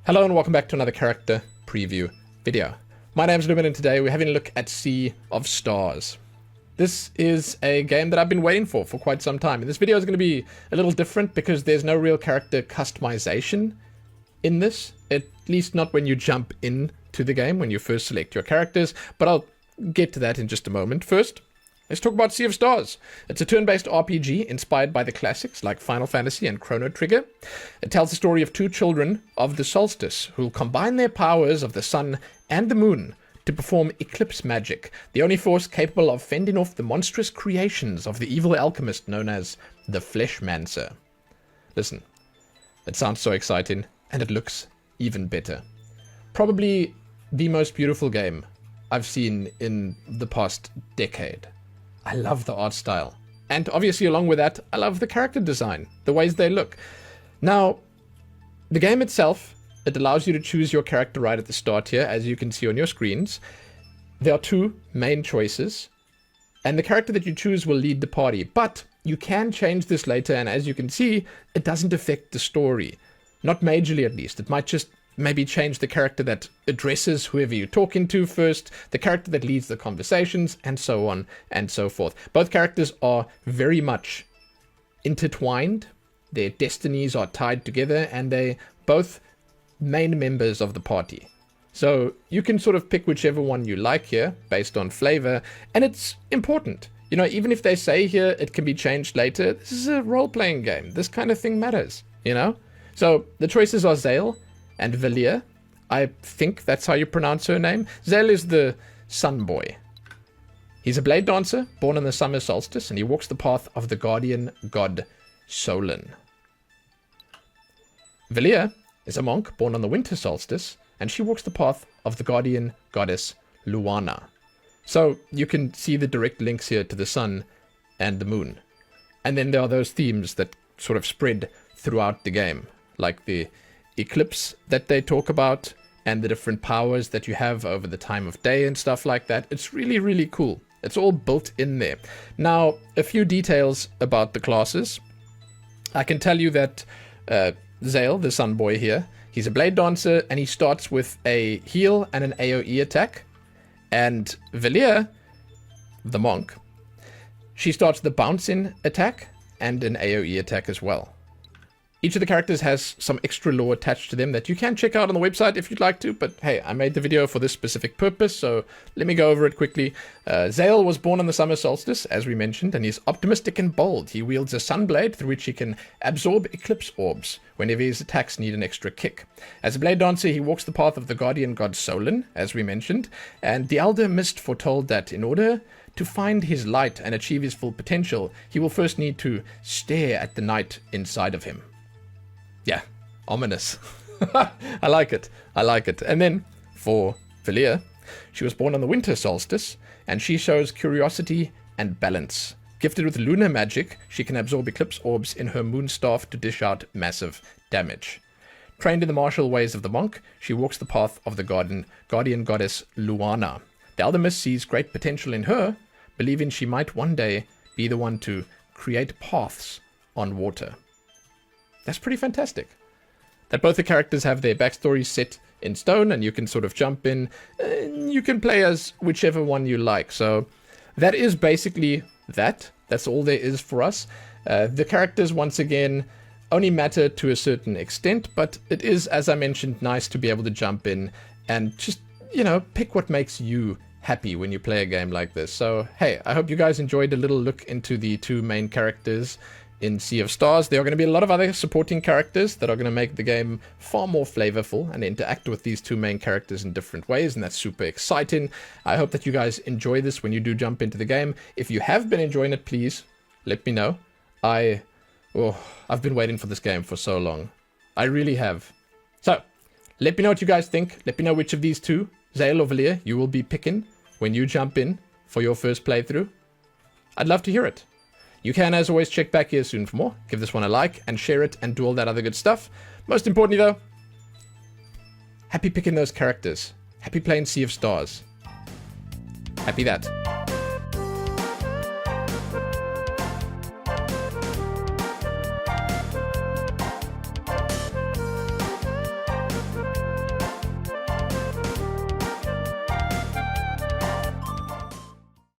Hello and welcome back to another character preview video. My name's Lumin and today we're having a look at Sea of Stars. This is a game that I've been waiting for quite some time. And this video is going to be a little different because there's no real character customization in this. At least not when you jump into the game, when you first select your characters. But I'll get to that in just a moment. First, let's talk about Sea of Stars. It's a turn-based RPG inspired by the classics like Final Fantasy and Chrono Trigger. It tells the story of two children of the Solstice who will combine their powers of the sun and the moon to perform Eclipse Magic, the only force capable of fending off the monstrous creations of the evil alchemist known as the Fleshmancer. Listen, it sounds so exciting, and it looks even better. Probably the most beautiful game I've seen in the past decade. I love the art style. And obviously along with that, I love the character design, the ways they look. Now, the game itself, it allows you to choose your character right at the start here, as you can see on your screens. There are two main choices, and the character that you choose will lead the party. But you can change this later, and as you can see, it doesn't affect the story. Not majorly, at least. It might just maybe change the character that addresses whoever you're talking to first, the character that leads the conversations, and so on and so forth. Both characters are very much intertwined. Their destinies are tied together, and they both main members of the party. So you can sort of pick whichever one you like here based on flavor, and it's important. You know, even if they say here it can be changed later, this is a role-playing game. This kind of thing matters, you know? So the choices are Zale and Valere. I think that's how you pronounce her name. Zale is the sun boy. He's a blade dancer, born on the summer solstice, and he walks the path of the guardian god Solon. Valere is a monk born on the winter solstice, and she walks the path of the guardian goddess Luana. So you can see the direct links here to the sun and the moon. And then there are those themes that sort of spread throughout the game, like the eclipse that they talk about and the different powers that you have over the time of day and stuff like that. It's really, really cool. It's all built in there. Now, a few details about the classes. I can tell you that Zale, the sun boy here, he's a blade dancer and he starts with a heal and an AoE attack. And Valere, the monk, she starts the bounce-in attack and an AoE attack as well. Each of the characters has some extra lore attached to them that you can check out on the website if you'd like to, but hey, I made the video for this specific purpose, so let me go over it quickly. Zale was born on the summer solstice, as we mentioned, and he's optimistic and bold. He wields a sunblade through which he can absorb eclipse orbs whenever his attacks need an extra kick. As a blade dancer, he walks the path of the guardian god Solon, as we mentioned, and the alchemist foretold that in order to find his light and achieve his full potential, he will first need to stare at the night inside of him. Yeah, ominous. I like it. I like it. And then for Valere, she was born on the winter solstice, and she shows curiosity and balance. Gifted with lunar magic, she can absorb eclipse orbs in her moon staff to dish out massive damage. Trained in the martial ways of the monk, she walks the path of the guardian goddess Luana. The alchemist sees great potential in her, believing she might one day be the one to create paths on water. That's pretty fantastic. That both the characters have their backstories set in stone, and you can sort of jump in. You can play as whichever one you like. So that is basically that. That's all there is for us. The characters, once again, only matter to a certain extent, but it is, as I mentioned, nice to be able to jump in and just, you know, pick what makes you happy when you play a game like this. So, hey, I hope you guys enjoyed a little look into the two main characters in Sea of Stars. There are going to be a lot of other supporting characters that are going to make the game far more flavorful and interact with these two main characters in different ways, and that's super exciting. I hope that you guys enjoy this when you do jump into the game. If you have been enjoying it, please let me know. I've been waiting for this game for so long. I really have. So, let me know what you guys think. Let me know which of these two, Zale or Valere, you will be picking when you jump in for your first playthrough. I'd love to hear it. You can, as always, check back here soon for more. Give this one a like and share it and do all that other good stuff. Most importantly, though, happy picking those characters. Happy playing Sea of Stars. Happy that.